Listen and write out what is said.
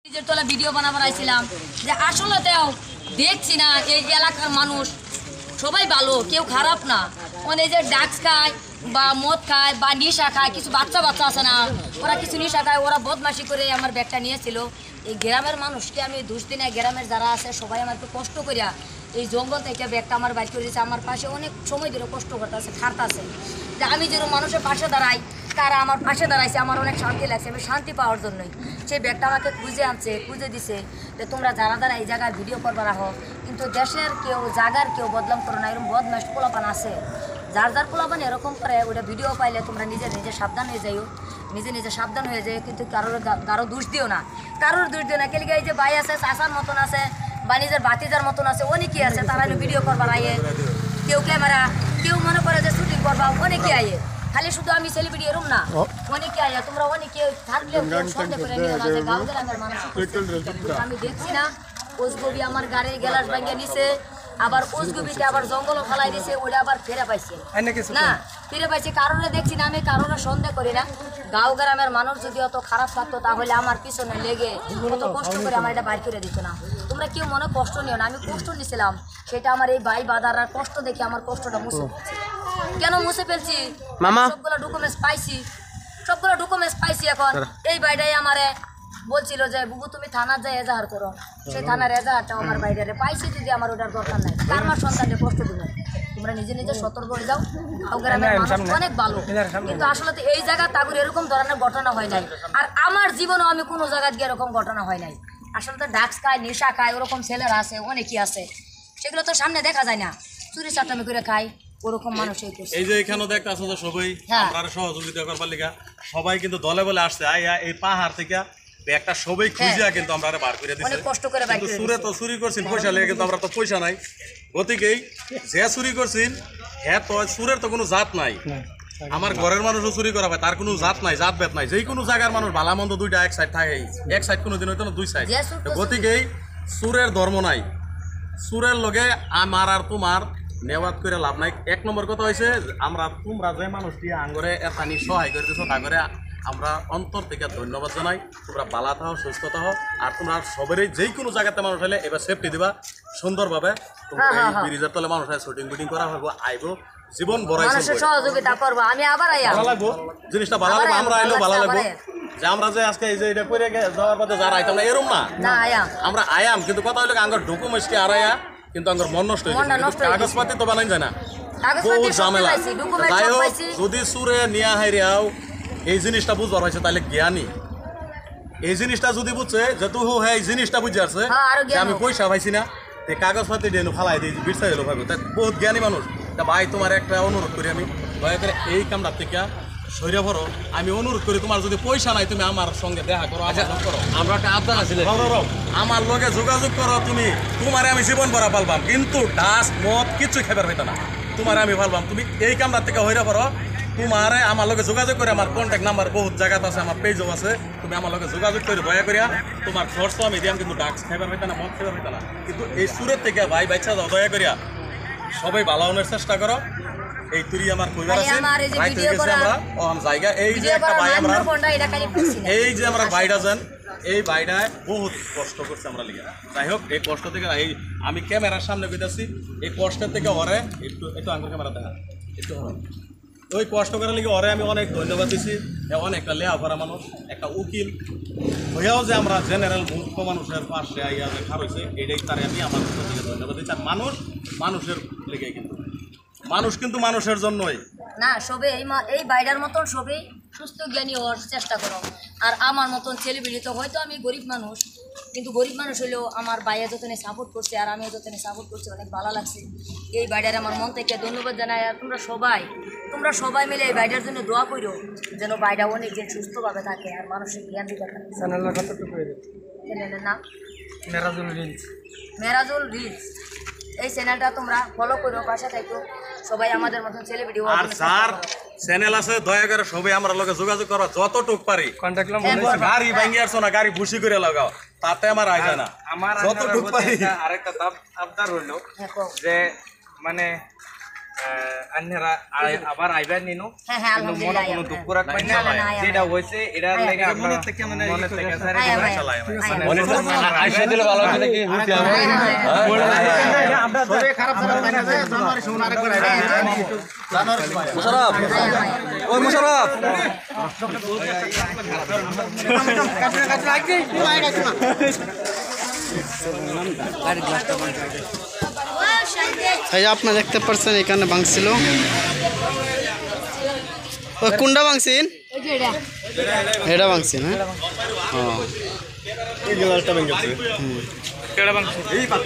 নিজের তলা ভিডিও বানাবার আইছিলাম যে আসলে তেও দেখছি না এই এলাকার মানুষ সবাই ভালো, কেউ খারাপ না। মানে যে ড্রাগস খায় বা মদ খায় বা নেশা খায়, কিছু বাচ্চা আছে না, ওরা কিছু নেশা খায়, ওরা বদমাশি করে আমার ব্যাগটা নিয়েছিল। এই গ্রামের মানুষকে আমি দোষ দিই না, গ্রামের যারা আছে সবাই আমার একটু কষ্ট করিয়া এই জঙ্গল থেকে ব্যাগটা আমার বাইর করে দিয়েছে। আমার পাশে অনেক সময় ধরে কষ্ট করতে আছে, খাটতে আছে। যে আমি যেরকম মানুষের পাশে দাঁড়াই, তারা আমার পাশে দাঁড়াইছে, আমার অনেক শান্তি লাগছে। আমি শান্তি পাওয়ার জন্যই সেই ব্যাগটা আমাকে খুঁজে আনছে, খুঁজে দিছে যে তোমরা যারা এই জায়গায় ভিডিও করবার রাখো, কিন্তু দেশের কেউ জায়গার কেউ বদলাম করো না। এরকম বদমাশ পোলাপান আছে, যার পোলাপান এরকম করে ওটা ভিডিও পাইলে তোমরা নিজে সাবধান হয়ে যাইও, নিজে সাবধান হয়ে যায়। কিন্তু কারো দোষ দিও না, কেলিকে এই যে ভাই আছে, চাষার মতন আছে বা নিজের বাতিজার মতন আছে, অনেকেই আছে তারা ভিডিও করবার আইয়ে, কেউ ক্যামেরা, কেউ মনে করে যে শুটিং করবা, অনেকে আইয়ে। খালি শুধু আমি সেলিব্রিটি এরম না, অনেকে আইয়া তোমরা অনেকে থাকলে সন্দেহ করে নিও না যে গাঁও গ্রামের মানুষ। আমি দেখছি না ওসগবি আমার গাড়ির গ্লাস ভাঙিয়ে নিছে, আবার ওসগবিতে আবার জঙ্গলও ফেলাই দিছে, ওটা আবার ফিরে পাইছে না, ফিরে পাইছে কারণে দেখছি না। আমি কারণে সন্দেহ করি না। গাঁও গ্রামের মানুষ যদি অত খারাপ থাকতো তাহলে আমার পিছনে লেগে অত কষ্ট করে আমার এটা বাইর করে দিত না। তোমরা কেউ মনে কষ্ট নিও না, আমি কষ্ট নিয়েছিলাম, সেটা আমার এই ভাই বাদার কষ্ট দেখে আমার কষ্টটা মুছে ফেলছি। কেন মুছে ফেলছি? সবগুলো ডকুমেন্টস পাইছি এখন। এই ভাইটাই আমারে বলছিল যে বুবু তুমি থানার যাই এজাহার করো, সেই থানার এজাহারটা আমার বাইরে পাইছি। যদি আমার ওটার দরকার নাই, কার আমার সন্তানকে কষ্ট দিবে? তোমরা নিজে সতর্ক হয়ে যাও। গ্রামের মানুষ অনেক ভালো, কিন্তু আসলে তো এই জায়গা তাগুর এরকম ধরনের ঘটনা হয় নাই। আর আমার জীবনেও আমি কোনো জায়গায় গিয়ে এরকম ঘটনা হয় নাই। আসলে তো ড্রাগস খায়, নেশা খায়, ওরকম ছেলেরা আছে, অনেকই আছে, সেগুলো তো সামনে দেখা যায় না। চুরি চাটামি করে খায়, ওরকম মানুষ এই যে এখানে দেখতে আসো যে সবাই আমরা সহযোগিতা করবার লিগা সবাই কিন্তু দলে বলে আসছে। এই পাহাড় থেকে ব্যাগটা সবাই খুঁজিয়া কিন্তু আমরা বার করে দিছি, অনেক কষ্ট করে। কিন্তু সুরে তো চুরি করছেন পয়সা লেগে, কিন্তু আমরা তো পয়সা নাই। গতিকেই যে চুরি করছেন হ্যাঁ তো সুরের তো কোনো জাত নাই। আমার ঘরের মানুষও চুরি করা হয়, তার কোনো জাত নাই, জাত ভেদ নাই। যে কোনো জায়গার মানুষ ভালা মন্দ দুইটা এক সাইড থাকে, এক সাইড কোনো দিন হইতো না, দুই সাইড। গতিকেই সুরের ধর্ম নাই, সুরের লগে আমার আর তোমার নেওয়াত করে লাভ নাই। এক নম্বর কথা হয়েছে তোমরা যে মানুষটি আঙ্গরে এতানি সহায় করে দিচ্ছ তা করে আমরা অন্তর থেকে ধন্যবাদ জানাই। তোমরা বালা থাও, সুস্থ থাও, আর তোমরা সবারই যে কোনো জায়গাতে মানুষ হলে এবার সেফটি দিবা সুন্দরভাবে। ব্রিজের তলে মানুষ শুটিং বুটিং করা হইব, আইব, জীবন বড়াই সহযোগিতা করবো। আমি আবার ভালো লাগবো জিনিসটা, ভালো লাগবো, আমরা আইলেও ভালো লাগবো। যে আমরা যে আজকে এই যে এটা করে যাওয়ার পথে যারা আইতাম না এরম না, আমরা আয়াম, কিন্তু কথা হইলো আঙ্গর ডকুমেন্টসকে আড়াইয়া কিন্তু আঙ্গর মন নষ্ট হয়েছে, কাগজপাতি তো বানাই যায় না, বহুত ঝামেলা। যাই হোক, যদি সুরে নিয়া হাইরিয়াও এই জিনিসটা বুঝবার হয়েছে তাহলে জ্ঞানী। এই জিনিসটা যদি বুঝছে যেহেতু হ্যাঁ এই জিনিসটা বুঝে আসছে যে আমি পয়সা পাইছি না, কাগজপাতি দিয়ে ফালাই দিই বিরসাই হলো ভাবে, তাই বহুত জ্ঞানী মানুষ। তা ভাই তোমার একটা অনুরোধ করি আমি, দয়া করে এই কামটা থেকে সরিয়ে পড়ো। আমি অনুরোধ করি তোমার যদি পয়সা নাই তুমি আমার সঙ্গে দেখা করো, করো, আমরা একটা আবদার আছে, আমার লগে যোগাযোগ করো। তুমি তোমারে আমি জীবন ভরা পালবাম, কিন্তু ডাস মদ কিছু খাবার হইতো না, তোমারে আমি পালবাম। তুমি এই কামটা থেকে হইরা পড়ো, তোমারে আমার লগে যোগাযোগ করে, আমার কন্ট্যাক্ট নাম্বার বহুত জায়গাতে আছে, আমার পেজও আছে, তুমি আমার লগে যোগাযোগ করে দয়া করিয়া তোমার খরচ আমি দিয়াম, কিন্তু ডাক্স খাইবার হইতো না, মদ খাইবার হইতো না। কিন্তু এই সুরের থেকে ভাই বাচ্চা যাও, দয়া করিয়া সবাই ভালো হওয়ার চেষ্টা করো। এই তুই আমার কইবার আছে রাইট হয়ে গেছে আমরা ওম জায়গা। এই যে একটা ভাই আমরা এই যে আমরা ভাইটা যান, এই ভাইটা বহুত কষ্ট করছে আমরা লিগা। যাই হোক, এই কষ্ট থেকে আমি ক্যামেরার সামনে কইতাছি, এই কষ্টের থেকে ওরে একটু আঙ্গুল ক্যামেরা দেখা, একটু ওই কষ্ট করার লিগে ওরে আমি অনেক ধন্যবাদ দিছি। অনেকটা লেহাপড়া মানুষ, একটা উকিল হইয়াও যে আমরা জেনারেল মূর্খ মানুষের পাশে আইয়া যে খার হয়েছে, এটাই তারে আমি আমার থেকে ধন্যবাদ দিচ্ছি। আর মানুষের লিগে মানুষ কিন্তু মানুষের জন্যই না, সবে এই বাইরের মতন সবেই সুস্থ জ্ঞানী হওয়ার চেষ্টা করো। আর আমার মতন ছেলেবেলি তো হয়তো আমি গরিব মানুষ, কিন্তু গরিব মানুষ হলেও আমার বাইরে যতনে সাপোর্ট করছে আর আমিও যতনে সাপোর্ট করছি, অনেক ভালো লাগছে। এই বাইরের আমার মন থেকে ধন্যবাদ জানাই। আর তোমরা সবাই মিলে এই বাইরের জন্য দোয়া করো, যেন বাইরে অনেক দিন সুস্থভাবে থাকে আর মানুষের জ্ঞান দিতে থাকে। চ্যানেলের নাম মেরাজুল রিলস। এই চ্যানেলটা তোমরা ফলো করো, পাশে থাকো, সবাই আমাদের মতন সেলিব্রিটি। আর স্যার চ্যানেল আছে, দয়া করে সবাই আমরা লগে যোগাযোগ করো, যতটুক পারি। কন্টাক্ট নাম্বার গাড়ি ভাঙি আসছো না, গাড়ি ভুসি করে লাগাও, তাতে আমার আয় যায় না। আমার যতটুক পারি। আরেকটা আবদার হইলো যে মানে আন্নারা আবার আইবার নিনো হ্যাঁ হ্যাঁ কিন্তু মনে আলহামদুলিল্লাহ কোনো দুঃখ রাখবেন না যেটা হয়েছে এটার লাগে আপনার মনে থেকে স্যার আইসা দিলে ভালো হবে নাকি মুশারফ ওই মুশারফ এই যে আপনারা দেখতে পাচ্ছেন এখানে ভাঙছিল ও কোনটা ভাঙছেন এটা ভাঙছেন হ্যাঁ এই গ্লাসটা ভেঙে গেছে